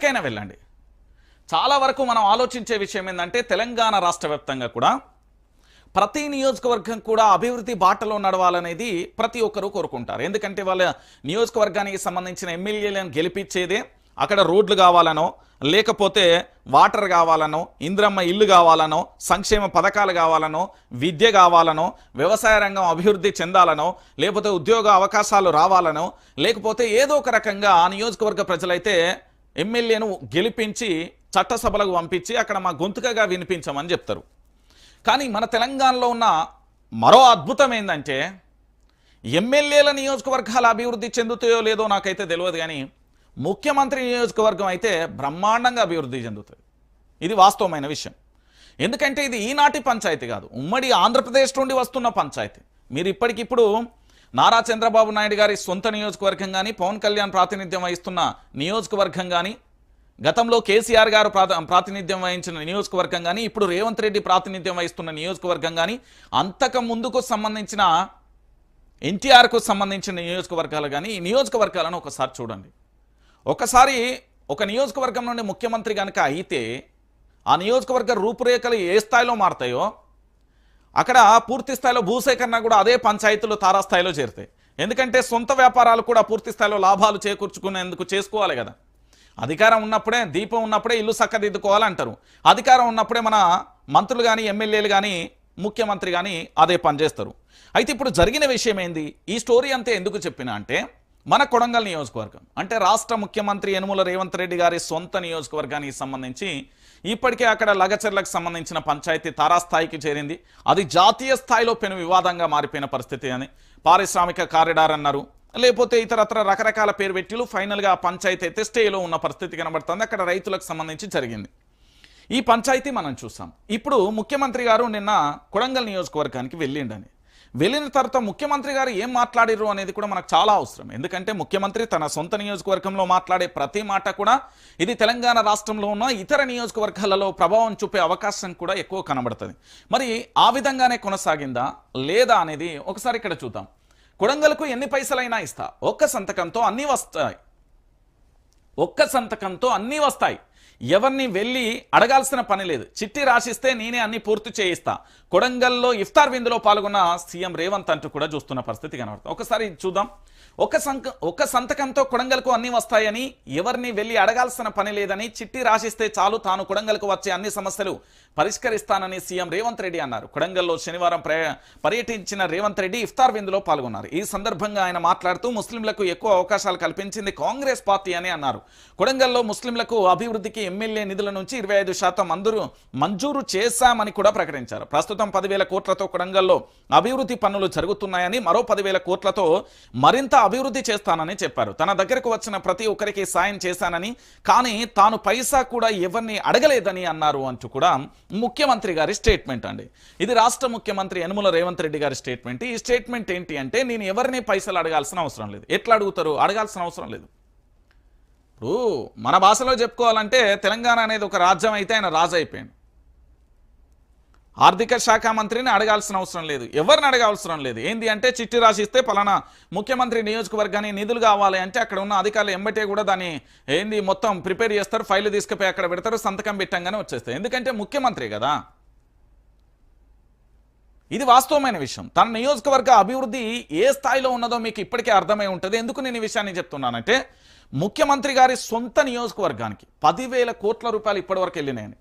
ఎక్కడైనా వెళ్ళండి, చాలా వరకు మనం ఆలోచించే విషయం ఏంటంటే తెలంగాణ రాష్ట్ర వ్యాప్తంగా కూడా ప్రతి నియోజకవర్గం కూడా అభివృద్ధి బాటలో నడవాలనేది ప్రతి ఒక్కరూ కోరుకుంటారు. ఎందుకంటే వాళ్ళ నియోజకవర్గానికి సంబంధించిన ఎమ్మెల్యేలను గెలిపించేదే అక్కడ రోడ్లు కావాలనో, లేకపోతే వాటర్ కావాలనో, ఇంద్రమ్మ ఇల్లు కావాలనో, సంక్షేమ పథకాలు కావాలనో, విద్య కావాలనో, వ్యవసాయ రంగం అభివృద్ధి చెందాలనో, లేకపోతే ఉద్యోగ అవకాశాలు రావాలనో, లేకపోతే ఏదో ఒక రకంగా ఆ నియోజకవర్గ ప్రజలైతే ఎమ్మెల్యేను గెలిపించి చట్టసభలకు పంపించి అక్కడ మా గొంతుకగా వినిపించమని చెప్తారు. కానీ మన తెలంగాణలో ఉన్న మరో అద్భుతం ఏంటంటే ఎమ్మెల్యేల నియోజకవర్గాల అభివృద్ధి చెందుతాయో లేదో నాకైతే తెలియదు, కానీ ముఖ్యమంత్రి నియోజకవర్గం అయితే బ్రహ్మాండంగా అభివృద్ధి చెందుతుంది. ఇది వాస్తవమైన విషయం. ఎందుకంటే ఇది ఈనాటి పంచాయతీ కాదు, ఉమ్మడి ఆంధ్రప్రదేశ్ నుండి వస్తున్న పంచాయతీ. మీరు ఇప్పటికిప్పుడు నారా చంద్రబాబు నాయుడు గారి సొంత నియోజకవర్గం కానీ, పవన్ కళ్యాణ్ ప్రాతినిధ్యం వహిస్తున్న నియోజకవర్గం కానీ, గతంలో కేసీఆర్ గారు ప్రాతినిధ్యం వహించిన నియోజకవర్గం కానీ, ఇప్పుడు రేవంత్ రెడ్డి ప్రాతినిధ్యం వహిస్తున్న నియోజకవర్గం కానీ, అంతకు ముందుకు సంబంధించిన ఎన్టీఆర్కు సంబంధించిన నియోజకవర్గాలు కానీ, ఈ నియోజకవర్గాలను ఒకసారి చూడండి. ఒకసారి ఒక నియోజకవర్గం నుండి ముఖ్యమంత్రి కనుక అయితే ఆ నియోజకవర్గ రూపురేఖలు ఏ స్థాయిలో మారుతాయో అక్కడ పూర్తి స్థాయిలో భూసేకరణ కూడా అదే పంచాయతీలు తారాస్థాయిలో చేరుతాయి. ఎందుకంటే సొంత వ్యాపారాలు కూడా పూర్తి స్థాయిలో లాభాలు చేకూర్చుకునేందుకు చేసుకోవాలి కదా. అధికారం ఉన్నప్పుడే, దీపం ఉన్నప్పుడే ఇల్లు చక్కదిద్దుకోవాలంటారు. అధికారం ఉన్నప్పుడే మన మంత్రులు కానీ, ఎమ్మెల్యేలు కానీ, ముఖ్యమంత్రి కానీ అదే పనిచేస్తారు. అయితే ఇప్పుడు జరిగిన విషయం ఏంది, ఈ స్టోరీ అంతే ఎందుకు చెప్పినా అంటే, మన కొడంగల్ నియోజకవర్గం అంటే రాష్ట్ర ముఖ్యమంత్రి యనుమల రేవంత్ రెడ్డి గారి సొంత నియోజకవర్గానికి సంబంధించి ఇప్పటికే అక్కడ లగచర్లకు సంబంధించిన పంచాయతీ తారాస్థాయికి చేరింది. అది జాతీయ స్థాయిలో పెను వివాదంగా మారిపోయిన పరిస్థితి అని పారిశ్రామిక కారిడార్ అన్నారు, లేకపోతే ఇతరత్ర రకరకాల పేరు పెట్టిలు. ఫైనల్గా ఆ పంచాయతీ అయితే స్టేలో ఉన్న పరిస్థితి కనబడుతుంది. అక్కడ రైతులకు సంబంధించి జరిగింది ఈ పంచాయతీ మనం చూసాం. ఇప్పుడు ముఖ్యమంత్రి గారు నిన్న కొడంగల్ నియోజకవర్గానికి వెళ్ళిన తర్వాత ముఖ్యమంత్రి గారు ఏం మాట్లాడారు అనేది కూడా మనకు చాలా అవసరం. ఎందుకంటే ముఖ్యమంత్రి తన సొంత నియోజకవర్గంలో మాట్లాడే ప్రతి మాట కూడా ఇది తెలంగాణ రాష్ట్రంలో ఉన్న ఇతర నియోజకవర్గాలలో ప్రభావం చూపే అవకాశం కూడా ఎక్కువ కనబడుతుంది. మరి ఆ విధంగానే కొనసాగిందా లేదా అనేది ఒకసారి ఇక్కడ చూద్దాం. కొడంగల్కు ఎన్ని పైసలైనా ఇస్తా, ఒక్క సంతకంతో అన్నీ వస్తాయి, ఎవరిని వెళ్ళి అడగాల్సిన పని లేదు, చిట్టి రాసిస్తే నేనే అన్ని పూర్తి చేయిస్తా, కొడంగల్లో ఇఫ్తార్ విందులో పాల్గొన్న సీఎం రేవంత్ అంటూ కూడా చూస్తున్న పరిస్థితి కనబడుతుంది. ఒకసారి చూద్దాం. ఒక సంతకంతో కొడంగల్కు అన్ని వస్తాయని, ఎవరిని వెళ్ళి అడగాల్సిన పని లేదని, చిట్టి రాసిస్తే చాలు తాను కొడంగల్కు వచ్చే అన్ని సమస్యలు పరిష్కరిస్తానని సీఎం రేవంత్ రెడ్డి అన్నారు. కొడంగల్లో శనివారం పర్యటించిన రేవంత్ రెడ్డి ఇఫ్తార్ విందులో పాల్గొన్నారు. ఈ సందర్భంగా ఆయన మాట్లాడుతూ ముస్లింలకు ఎక్కువ అవకాశాలు కల్పించింది కాంగ్రెస్ పార్టీ అని అన్నారు. కొడంగల్లో ముస్లింలకు అభివృద్ధికి ఎమ్మెల్యే నిధుల నుంచి 25% మంజూరు చేశామని కూడా ప్రకటించారు. ప్రస్తుతం 10,000 కోట్లతో కొడంగల్లో అభివృద్ధి పనులు జరుగుతున్నాయని, మరో 10,000 కోట్లతో మరింత అభివృద్ధి చేస్తానని చెప్పారు. తన దగ్గరకు వచ్చిన ప్రతి ఒక్కరికి సాయం చేశానని, కానీ తాను పైసా కూడా ఎవరిని అడగలేదని అన్నారు అంటూ కూడా ముఖ్యమంత్రి గారి స్టేట్మెంట్ అండి. ఇది రాష్ట్ర ముఖ్యమంత్రి యనుమల రేవంత్ రెడ్డి గారి స్టేట్మెంట్. ఈ స్టేట్మెంట్ ఏంటి అంటే, నేను ఎవరిని పైసలు అడగాల్సిన అవసరం లేదు. ఎట్లా అడుగుతారు? అడగాల్సిన అవసరం లేదు. ఇప్పుడు మన భాషలో చెప్పుకోవాలంటే తెలంగాణ అనేది ఒక రాజ్యం అయితే ఆయన రాజు అయిపోయాడు. ఆర్థిక శాఖ మంత్రిని అడగాల్సిన అవసరం లేదు, ఎవరిని అడగాల్సిన లేదు. ఏంది అంటే చిట్టి రాసిస్తే పలానా ముఖ్యమంత్రి నియోజకవర్గానికి నిధులు కావాలి అంటే అక్కడ ఉన్న అధికారులు ఎంబటే కూడా దాన్ని ఏంది మొత్తం ప్రిపేర్ చేస్తారు, ఫైల్ తీసుకుపోయి అక్కడ పెడతారు, సంతకం పెట్టంగానే వచ్చేస్తాయి. ఎందుకంటే ముఖ్యమంత్రి కదా. ఇది వాస్తవమైన విషయం. తన నియోజకవర్గ అభివృద్ధి ఏ స్థాయిలో ఉన్నదో మీకు ఇప్పటికే అర్థమై ఉంటుంది. ఎందుకు నేను ఈ విషయాన్ని చెప్తున్నానంటే, ముఖ్యమంత్రి గారి సొంత నియోజకవర్గానికి 10,000 కోట్ల రూపాయలు ఇప్పటివరకు వెళ్ళినాయని,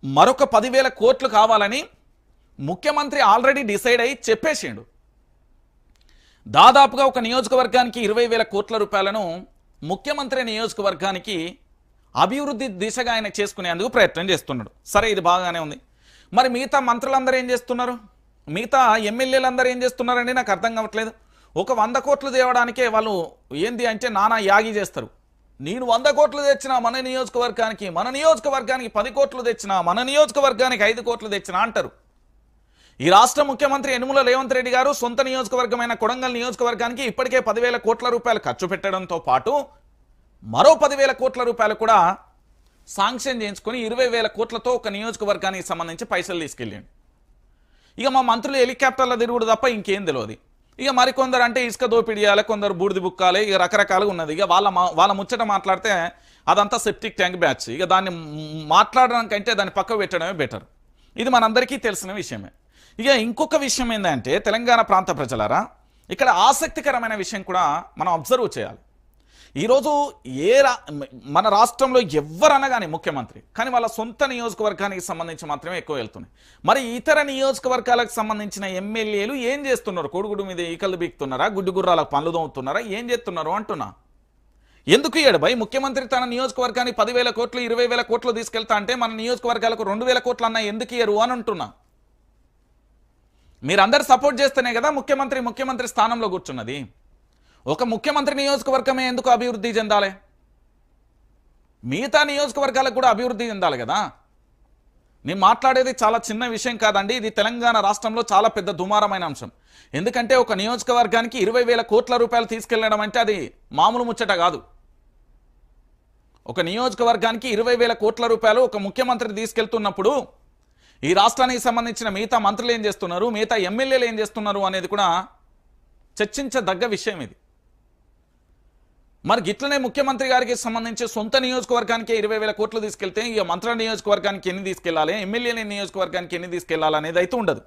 మరొక 10,000 కోట్లు కావాలని ముఖ్యమంత్రి ఆల్రెడీ డిసైడ్ అయ్యి చెప్పేసిండు. దాదాపుగా ఒక నియోజకవర్గానికి 20,000 కోట్ల రూపాయలను ముఖ్యమంత్రి నియోజకవర్గానికి అభివృద్ధి దిశగా ఆయన చేసుకునేందుకు ప్రయత్నం చేస్తున్నాడు. సరే, ఇది బాగానే ఉంది. మరి మిగతా మంత్రులందరూ ఏం చేస్తున్నారు, మిగతా ఎమ్మెల్యేలందరూ ఏం చేస్తున్నారండి నాకు అర్థం కావట్లేదు. ఒక 100 కోట్లు తేవడానికే వాళ్ళు ఏంది అంటే నానా యాగి చేస్తారు. నేను 100 కోట్లు తెచ్చినా మన నియోజకవర్గానికి 10 కోట్లు తెచ్చినా, మన నియోజకవర్గానికి 5 కోట్లు తెచ్చినా అంటారు. ఈ రాష్ట్ర ముఖ్యమంత్రి యనుమల రేవంత్ రెడ్డి గారు సొంత నియోజకవర్గమైన కొడంగల్ నియోజకవర్గానికి ఇప్పటికే 10,000 కోట్ల రూపాయలు ఖర్చు పెట్టడంతో పాటు మరో 10,000 కోట్ల రూపాయలు కూడా శాంక్షన్ చేయించుకొని 20,000 కోట్లతో ఒక నియోజకవర్గానికి సంబంధించి పైసలు తీసుకెళ్ళండి. ఇక మా మంత్రులు హెలికాప్టర్ల తిరుగుడు తప్ప ఇంకేం తెలియదు. ఇక మరికొందరు అంటే ఇసుక దోపిడీ చేయాలి, కొందరు బూడిది బుక్కాలి, ఇక రకరకాలుగా ఉన్నది. ఇక వాళ్ళ ముచ్చట మాట్లాడితే అదంతా సెప్టిక్ ట్యాంక్ బ్యాచ్. ఇక దాన్ని మాట్లాడడానికంటే దాన్ని పక్కకు పెట్టడమే బెటర్. ఇది మనందరికీ తెలిసిన విషయమే. ఇక ఇంకొక విషయం ఏంటంటే తెలంగాణ ప్రాంత ప్రజలారా, ఇక్కడ ఆసక్తికరమైన విషయం కూడా మనం అబ్జర్వ్ చేయాలి. ఈరోజు మన రాష్ట్రంలో ఎవరన్నా కానీ ముఖ్యమంత్రి, కానీ వాళ్ళ సొంత నియోజకవర్గానికి సంబంధించి మాత్రమే ఎక్కువ వెళ్తున్నాయి. మరి ఇతర నియోజకవర్గాలకు సంబంధించిన ఎమ్మెల్యేలు ఏం చేస్తున్నారు? కొడుగుడు మీద ఈకలు బీక్తున్నారా? గుడ్డు గుర్రాలకు పనులు దొంగతున్నారా? ఏం చేస్తున్నారు అంటున్నా. ఎందుకు ఇయ్యాడు భయ్? ముఖ్యమంత్రి తన నియోజకవర్గానికి 10,000 కోట్లు 20,000 కోట్లు తీసుకెళ్తా అంటే మన నియోజకవర్గాలకు 2,000 కోట్లు అన్నా ఎందుకు ఇయ్యరు అని అంటున్నా. మీరందరు సపోర్ట్ చేస్తేనే కదా ముఖ్యమంత్రి స్థానంలో కూర్చున్నది. ఒక ముఖ్యమంత్రి నియోజకవర్గమే ఎందుకు అభివృద్ధి చెందాలి? మిగతా నియోజకవర్గాలకు కూడా అభివృద్ధి చెందాలి కదా. నేను మాట్లాడేది చాలా చిన్న విషయం కాదండి. ఇది తెలంగాణ రాష్ట్రంలో చాలా పెద్ద దుమారమైన అంశం. ఎందుకంటే ఒక నియోజకవర్గానికి 20,000 కోట్ల రూపాయలు తీసుకెళ్లడం అంటే అది మామూలు ముచ్చట కాదు. ఒక నియోజకవర్గానికి 20,000 కోట్ల రూపాయలు ఒక ముఖ్యమంత్రి తీసుకెళ్తున్నప్పుడు ఈ రాష్ట్రానికి సంబంధించిన మిగతా మంత్రులు ఏం చేస్తున్నారు, మిగతా ఎమ్మెల్యేలు ఏం చేస్తున్నారు అనేది కూడా చర్చించదగ్గ విషయం ఇది. మరి గిట్లనే ముఖ్యమంత్రి గారికి సంబంధించి సొంత నియోజకవర్గానికి 20,000 కోట్లు తీసుకెళ్తే ఇక మంత్రుల నియోజకవర్గానికి ఎన్ని తీసుకెళ్లాలి, ఎమ్మెల్యేల నియోజకవర్గానికి ఎన్ని తీసుకెళ్లాలి అనేది అయితే ఉండదు.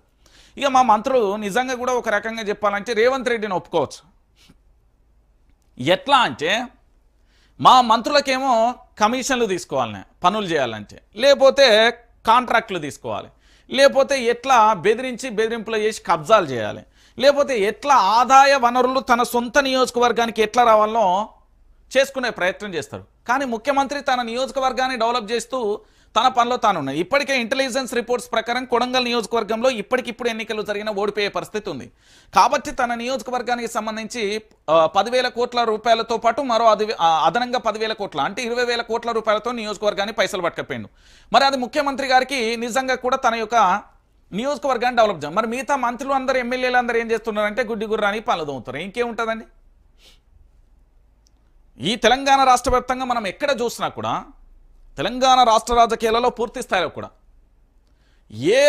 ఇక మా మంత్రులు నిజంగా కూడా ఒక రకంగా చెప్పాలంటే రేవంత్ రెడ్డిని ఒప్పుకోవచ్చు. ఎట్లా అంటే మా మంత్రులకేమో కమిషన్లు తీసుకోవాలనే పనులు చేయాలంటే, లేకపోతే కాంట్రాక్టులు తీసుకోవాలి, లేకపోతే ఎట్లా బెదిరింపులు చేసి కబ్జాలు చేయాలి, లేకపోతే ఎట్లా ఆదాయ వనరులు తన సొంత నియోజకవర్గానికి ఎట్లా రావాలో చేసుకునే ప్రయత్నం చేస్తారు. కానీ ముఖ్యమంత్రి తన నియోజకవర్గాన్ని డెవలప్ చేస్తూ తన పనిలో తాను ఉన్నాయి. ఇప్పటికే ఇంటెలిజెన్స్ రిపోర్ట్స్ ప్రకారం కొడంగల్ నియోజకవర్గంలో ఇప్పటికిప్పుడు ఎన్నికలు జరిగిన ఓడిపోయే పరిస్థితి ఉంది. కాబట్టి తన నియోజకవర్గానికి సంబంధించి 10,000 కోట్ల రూపాయలతో పాటు మరో అదనంగా 10,000 కోట్ల అంటే 20,000 కోట్ల రూపాయలతో నియోజకవర్గాన్ని పైసలు పట్టుకపోయిండు. మరి అది ముఖ్యమంత్రి గారికి నిజంగా కూడా తన యొక్క నియోజకవర్గాన్ని డెవలప్ చేయాలి. మరి మిగతా మంత్రులు అందరూ ఎమ్మెల్యేలు అందరూ ఏం చేస్తున్నారంటే గుడ్డి గుర్రాని పనులు దొంగతారు. ఇంకేముంటుందండి? ఈ తెలంగాణ రాష్ట్ర వ్యాప్తంగా మనం ఎక్కడ చూసినా కూడా తెలంగాణ రాష్ట్ర రాజకీయాలలో పూర్తి స్థాయిలో కూడా ఏ